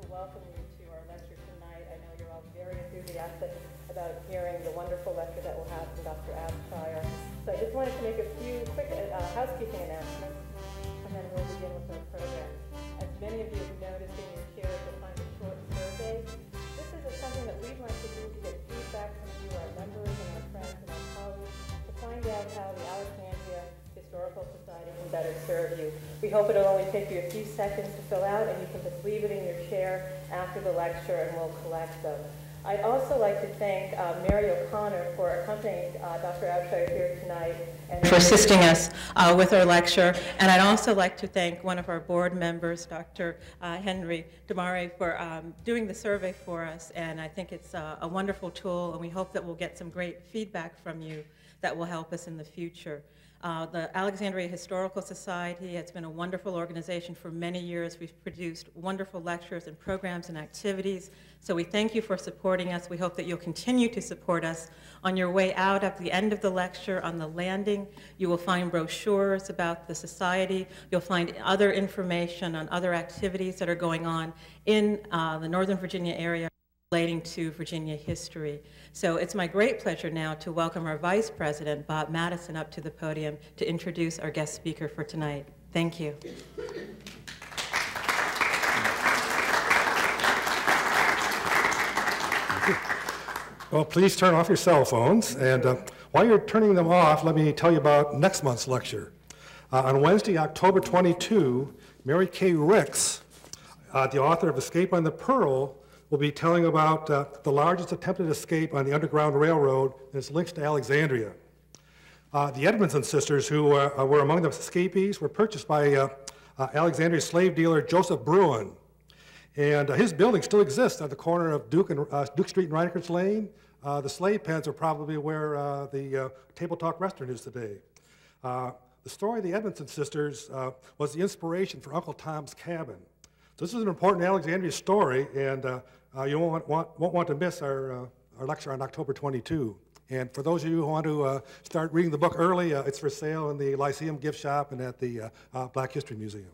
welcome you to our lecture tonight. I know you're all very enthusiastic about hearing the wonderful lecture that we'll have from Dr. Abshire. So I just wanted to make a few quick housekeeping announcements, and then we'll begin with our program. As many of you have noticed in your chairs, you'll find a short survey. This is something that we'd like to do to get feedback from you, our members and our friends and our colleagues, to find out how the Alexandria Historical Society can better serve you. We hope it'll only take you a few seconds to fill out, and you can just leave it in your chair after the lecture, and we'll collect them. I'd also like to thank Mary O'Connor for accompanying Dr. Abshire here tonight and for assisting us with our lecture. And I'd also like to thank one of our board members, Dr. Henry Damare, for doing the survey for us. And I think it's a wonderful tool, and we hope that we'll get some great feedback from you that will help us in the future. The Alexandria Historical Society has been a wonderful organization for many years. We've produced wonderful lectures and programs and activities. So we thank you for supporting us. We hope that you'll continue to support us. On your way out at the end of the lecture, on the landing, you will find brochures about the society. You'll find other information on other activities that are going on in the Northern Virginia area relating to Virginia history. So it's my great pleasure now to welcome our Vice President, Bob Madison, up to the podium to introduce our guest speaker for tonight. Thank you. Well, please turn off your cell phones. And while you're turning them off, let me tell you about next month's lecture. On Wednesday, October 22, Mary Kay Ricks, the author of Escape on the Pearl, will be telling about the largest attempted escape on the Underground Railroad and its links to Alexandria. The Edmondson sisters, who were among the escapees, were purchased by Alexandria slave dealer Joseph Bruin. And his building still exists at the corner of Duke Street and Reinecker's Lane. The slave pens are probably where the Table Talk restaurant is today. The story of the Edmondson sisters was the inspiration for Uncle Tom's Cabin. So this is an important Alexandria story, and you won't want to miss our lecture on October 22. And for those of you who want to start reading the book early, it's for sale in the Lyceum gift shop and at the Black History Museum.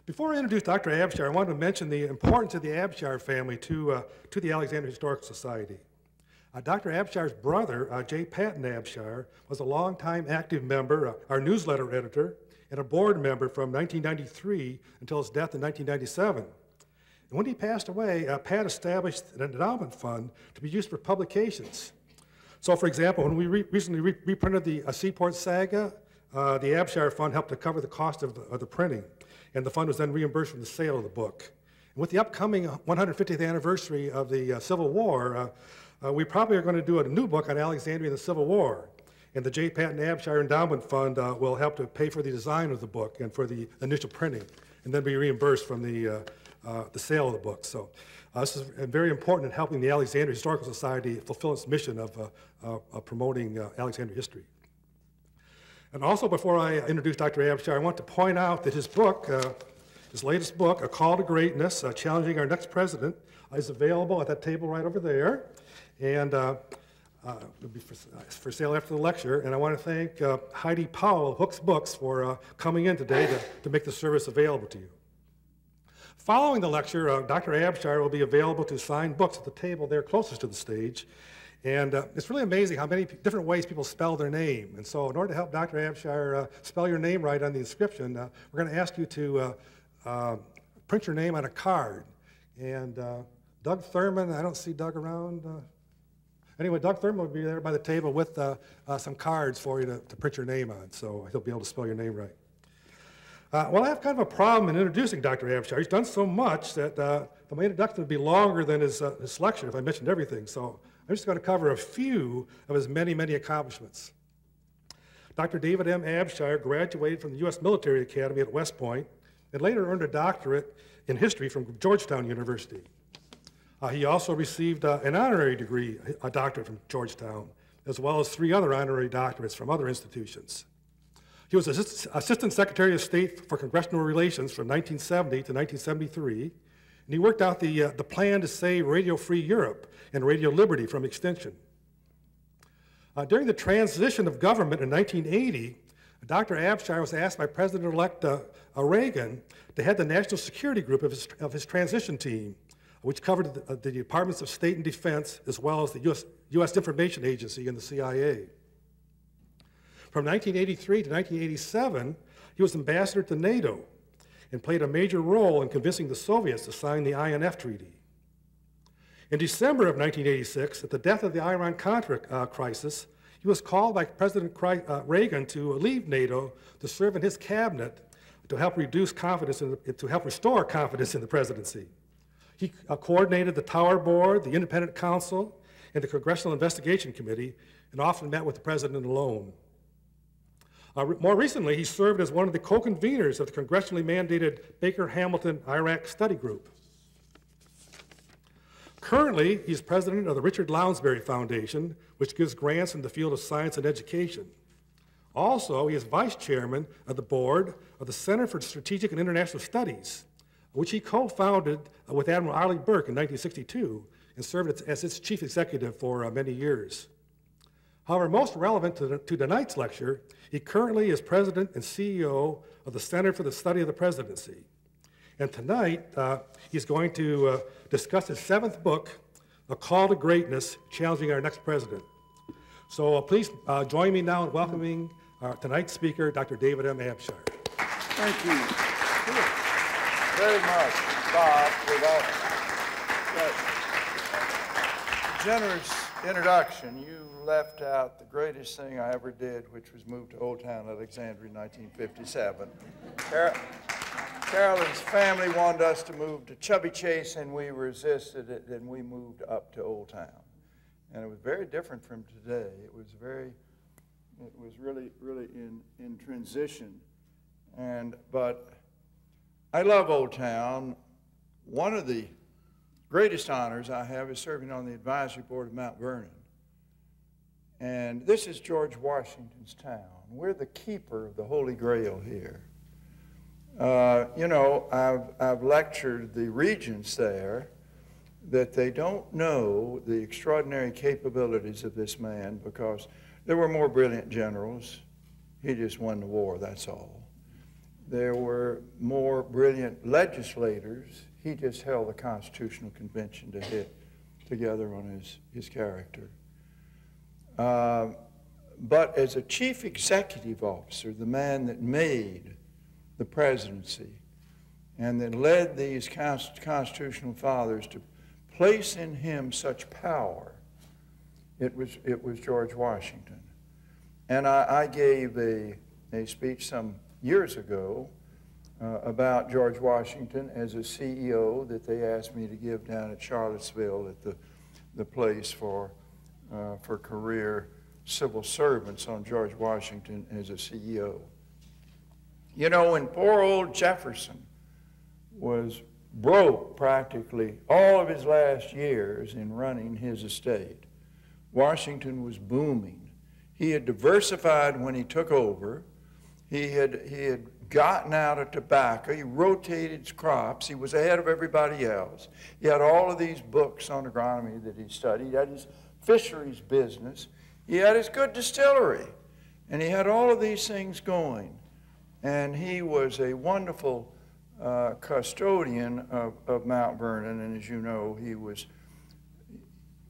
Before I introduce Dr. Abshire, I wanted to mention the importance of the Abshire family to the Alexandria Historical Society. Dr. Abshire's brother, J. Patton Abshire, was a longtime active member, our newsletter editor, and a board member from 1993 until his death in 1997. And when he passed away, Pat established an endowment fund to be used for publications. So, for example, when we recently reprinted the Seaport Saga, the Abshire Fund helped to cover the cost of the printing, and the fund was then reimbursed from the sale of the book. And with the upcoming 150th anniversary of the Civil War, we probably are going to do a new book on Alexandria and the Civil War. And the J. Patton Abshire Endowment Fund will help to pay for the design of the book and for the initial printing, and then be reimbursed from the sale of the book. So this is very important in helping the Alexandria Historical Society fulfill its mission of promoting Alexandria history. And also, before I introduce Dr. Abshire, I want to point out that his book, his latest book, A Call to Greatness, Challenging Our Next President, is available at that table right over there. And it'll be for sale after the lecture. And I want to thank Heidi Powell of Hooks Books for coming in today to make the service available to you. Following the lecture, Dr. Abshire will be available to sign books at the table there closest to the stage. And it's really amazing how many different ways people spell their name. And so in order to help Dr. Abshire spell your name right on the inscription, we're going to ask you to print your name on a card. And Doug Thurman, I don't see Doug around. Anyway, Doug Thurman will be there by the table with some cards for you to print your name on, so he'll be able to spell your name right. Well, I have kind of a problem in introducing Dr. Abshire. He's done so much that my introduction would be longer than his lecture if I mentioned everything. So I'm just going to cover a few of his many, many accomplishments. Dr. David M. Abshire graduated from the U.S. Military Academy at West Point and later earned a doctorate in history from Georgetown University. He also received an honorary degree, a doctorate from Georgetown, as well as 3 other honorary doctorates from other institutions. He was Assistant Secretary of State for Congressional Relations from 1970 to 1973, and he worked out the plan to save Radio Free Europe and Radio Liberty from extinction. During the transition of government in 1980, Dr. Abshire was asked by President-elect Reagan to head the National Security Group of his transition team, which covered the Departments of State and Defense, as well as the U.S. Information Agency and the CIA. From 1983 to 1987, he was ambassador to NATO and played a major role in convincing the Soviets to sign the INF Treaty. In December of 1986, at the death of the Iran-Contra crisis, he was called by President Reagan to leave NATO to serve in his cabinet to help restore confidence in the presidency. He coordinated the Tower Board, the Independent Counsel, and the Congressional Investigation Committee, and often met with the president alone. More recently, he served as one of the co-conveners of the congressionally mandated Baker-Hamilton Iraq Study Group. Currently, he's president of the Richard Lounsbury Foundation, which gives grants in the field of science and education. Also, he is vice chairman of the board of the Center for Strategic and International Studies, which he co-founded with Admiral Arleigh Burke in 1962 and served as its chief executive for many years. However, most relevant to tonight's lecture, he currently is president and CEO of the Center for the Study of the Presidency. And tonight, he's going to discuss his 7th book, A Call to Greatness, Challenging Our Next President. So please join me now in welcoming tonight's speaker, Dr. David M. Abshire. Thank you very much, Bob, for that generous introduction. You left out the greatest thing I ever did, which was move to Old Town Alexandria in 1957. Carolyn's family wanted us to move to Chubby Chase, and we resisted it, and we moved up to Old Town. And it was very different from today. It was really in transition. But I love Old Town. One of the greatest honors I have is serving on the advisory board of Mount Vernon. And this is George Washington's town. We're the keeper of the Holy Grail here. You know, I've lectured the regents there that they don't know the extraordinary capabilities of this man, because there were more brilliant generals. He just won the war, that's all. There were more brilliant legislators. He just held the Constitutional Convention to hit together on his character. But as a chief executive officer, the man that made the presidency and that led these constitutional fathers to place in him such power, it was George Washington. And I gave a speech some years ago about George Washington as a CEO that they asked me to give down at Charlottesville at the place for career civil servants on George Washington as a CEO. You know, when poor old Jefferson was broke practically all of his last years in running his estate, Washington was booming. He had diversified when he took over. He had gotten out of tobacco. He rotated his crops. He was ahead of everybody else. He had all of these books on agronomy that he studied. He had his fisheries business. He had his good distillery. And he had all of these things going. And he was a wonderful custodian of Mount Vernon. And as you know, he was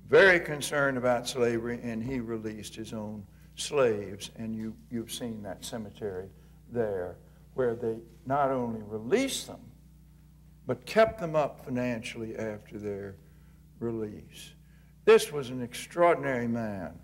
very concerned about slavery, and he released his own slaves. And you've seen that cemetery there, where they not only released them, but kept them up financially after their release. This was an extraordinary man.